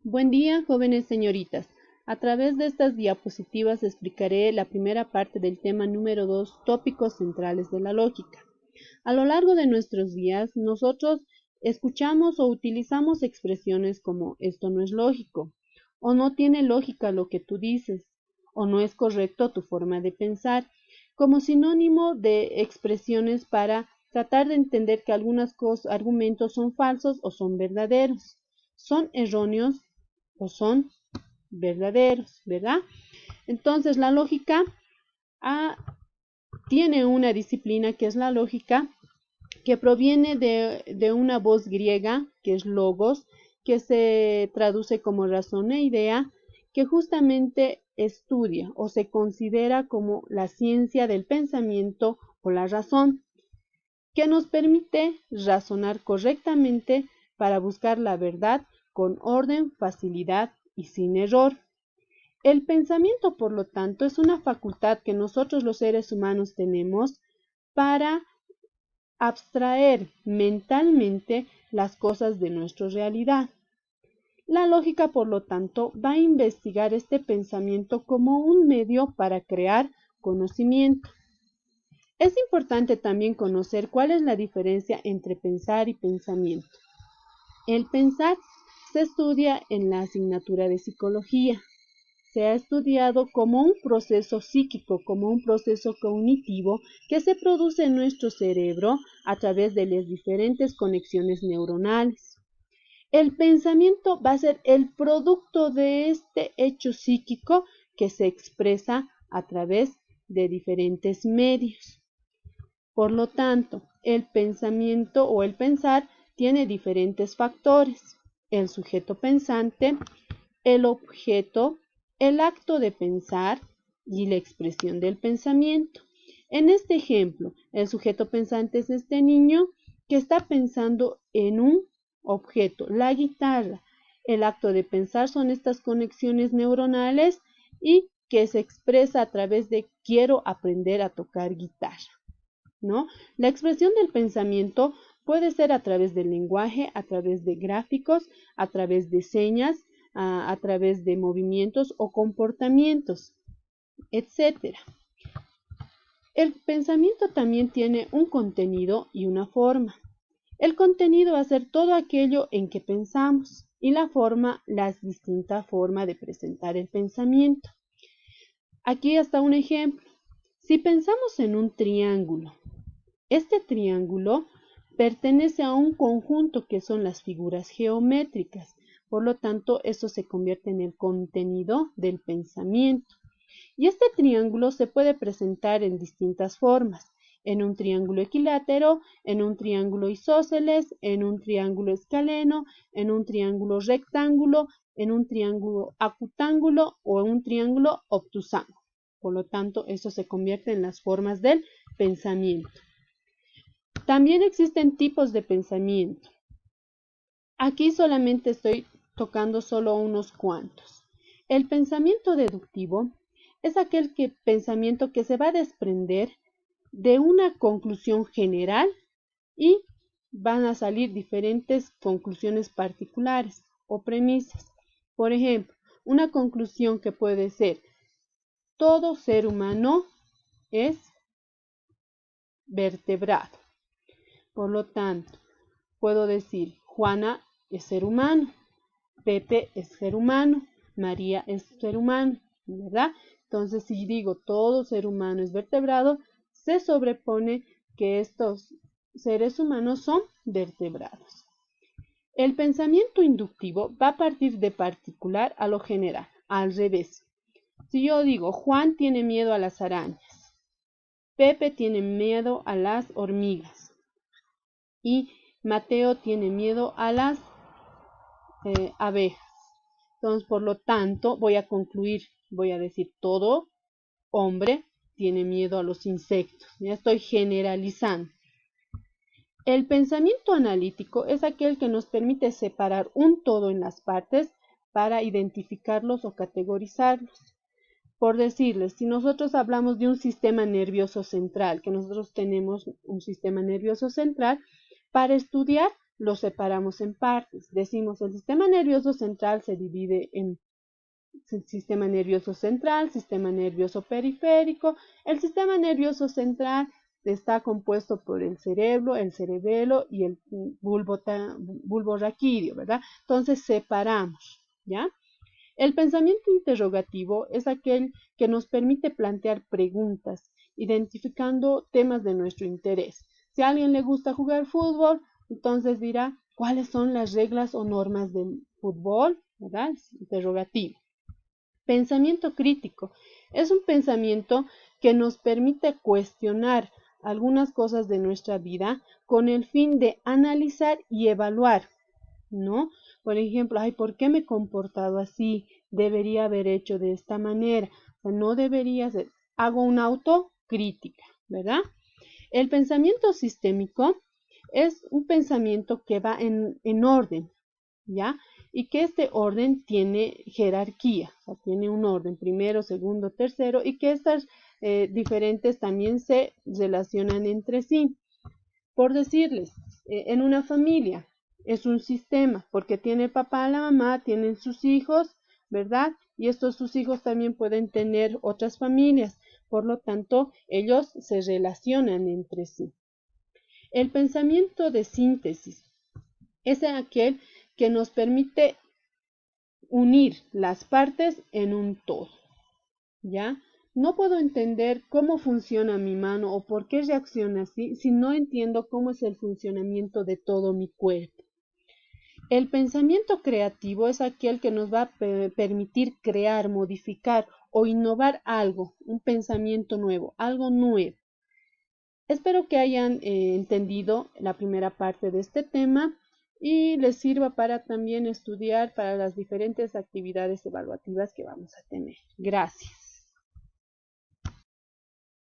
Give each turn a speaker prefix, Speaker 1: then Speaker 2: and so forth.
Speaker 1: Buen día, jóvenes señoritas. A través de estas diapositivas explicaré la primera parte del tema número 2, tópicos centrales de la lógica. A lo largo de nuestros días, nosotros escuchamos o utilizamos expresiones como esto no es lógico, o no tiene lógica lo que tú dices, o no es correcto tu forma de pensar, como sinónimo de expresiones para tratar de entender que algunos argumentos son falsos o son verdaderos, son erróneos o son verdaderos, ¿verdad? Entonces, la lógica ah, tiene una disciplina que es la lógica, que proviene de una voz griega, que es logos, que se traduce como razón e idea, que justamente estudia o se considera como la ciencia del pensamiento o la razón, que nos permite razonar correctamente para buscar la verdad con orden, facilidad y sin error. El pensamiento, por lo tanto, es una facultad que nosotros los seres humanos tenemos para abstraer mentalmente las cosas de nuestra realidad. La lógica, por lo tanto, va a investigar este pensamiento como un medio para crear conocimiento. Es importante también conocer cuál es la diferencia entre pensar y pensamiento. El pensar se estudia en la asignatura de psicología. Se ha estudiado como un proceso psíquico, como un proceso cognitivo que se produce en nuestro cerebro a través de las diferentes conexiones neuronales. El pensamiento va a ser el producto de este hecho psíquico que se expresa a través de diferentes medios. Por lo tanto, el pensamiento o el pensar tiene diferentes factores: el sujeto pensante, el objeto, el acto de pensar y la expresión del pensamiento. En este ejemplo, el sujeto pensante es este niño que está pensando en un objeto, la guitarra. El acto de pensar son estas conexiones neuronales y que se expresa a través de quiero aprender a tocar guitarra, ¿no? La expresión del pensamiento puede ser a través del lenguaje, a través de gráficos, a través de señas, a través de movimientos o comportamientos, etcétera. El pensamiento también tiene un contenido y una forma. El contenido va a ser todo aquello en que pensamos y la forma, la distinta forma de presentar el pensamiento. Aquí está un ejemplo. Si pensamos en un triángulo, este triángulo pertenece a un conjunto que son las figuras geométricas. Por lo tanto, eso se convierte en el contenido del pensamiento. Y este triángulo se puede presentar en distintas formas: en un triángulo equilátero, en un triángulo isósceles, en un triángulo escaleno, en un triángulo rectángulo, en un triángulo acutángulo o en un triángulo obtusángulo. Por lo tanto, eso se convierte en las formas del pensamiento. También existen tipos de pensamiento. Aquí solamente estoy tocando solo unos cuantos. El pensamiento deductivo es aquel pensamiento que se va a desprender de una conclusión general y van a salir diferentes conclusiones particulares o premisas. Por ejemplo, una conclusión que puede ser: todo ser humano es vertebrado. Por lo tanto, puedo decir: Juana es ser humano, Pepe es ser humano, María es ser humano, ¿verdad? Entonces, si digo todo ser humano es vertebrado, se sobrepone que estos seres humanos son vertebrados. El pensamiento inductivo va a partir de particular a lo general, al revés. Si yo digo Juan tiene miedo a las arañas, Pepe tiene miedo a las hormigas y Mateo tiene miedo a las abejas. Entonces, por lo tanto, voy a concluir, voy a decir todo hombre tiene miedo a los insectos. Ya estoy generalizando. El pensamiento analítico es aquel que nos permite separar un todo en las partes para identificarlos o categorizarlos. Por decirles, si nosotros hablamos de un sistema nervioso central, que nosotros tenemos un sistema nervioso central, para estudiar lo separamos en partes. Decimos, el sistema nervioso central se divide en sistema nervioso central, sistema nervioso periférico. El sistema nervioso central está compuesto por el cerebelo y el bulbo raquídeo, ¿verdad? Entonces separamos, ¿ya? El pensamiento interrogativo es aquel que nos permite plantear preguntas, identificando temas de nuestro interés. Si a alguien le gusta jugar fútbol, entonces dirá, ¿cuáles son las reglas o normas del fútbol? ¿Verdad? Es interrogativo. Pensamiento crítico es un pensamiento que nos permite cuestionar algunas cosas de nuestra vida con el fin de analizar y evaluar, ¿no? Por ejemplo, ay, ¿por qué me he comportado así? Debería haber hecho de esta manera, o sea, no debería ser. Hago una autocrítica, ¿verdad? El pensamiento sistémico es un pensamiento que va en orden, ¿ya? Y que este orden tiene jerarquía, o sea, tiene un orden, primero, segundo, tercero, y que estas diferentes también se relacionan entre sí. Por decirles, en una familia es un sistema, porque tiene el papá, la mamá, tienen sus hijos, ¿verdad? Y estos sus hijos también pueden tener otras familias, por lo tanto, ellos se relacionan entre sí. El pensamiento de síntesis es aquel que nos permite unir las partes en un todo, ¿ya? No puedo entender cómo funciona mi mano o por qué reacciona así si no entiendo cómo es el funcionamiento de todo mi cuerpo. El pensamiento creativo es aquel que nos va a permitir crear, modificar o innovar algo, un pensamiento nuevo, algo nuevo. Espero que hayan entendido la primera parte de este tema y les sirva para también estudiar para las diferentes actividades evaluativas que vamos a tener. Gracias.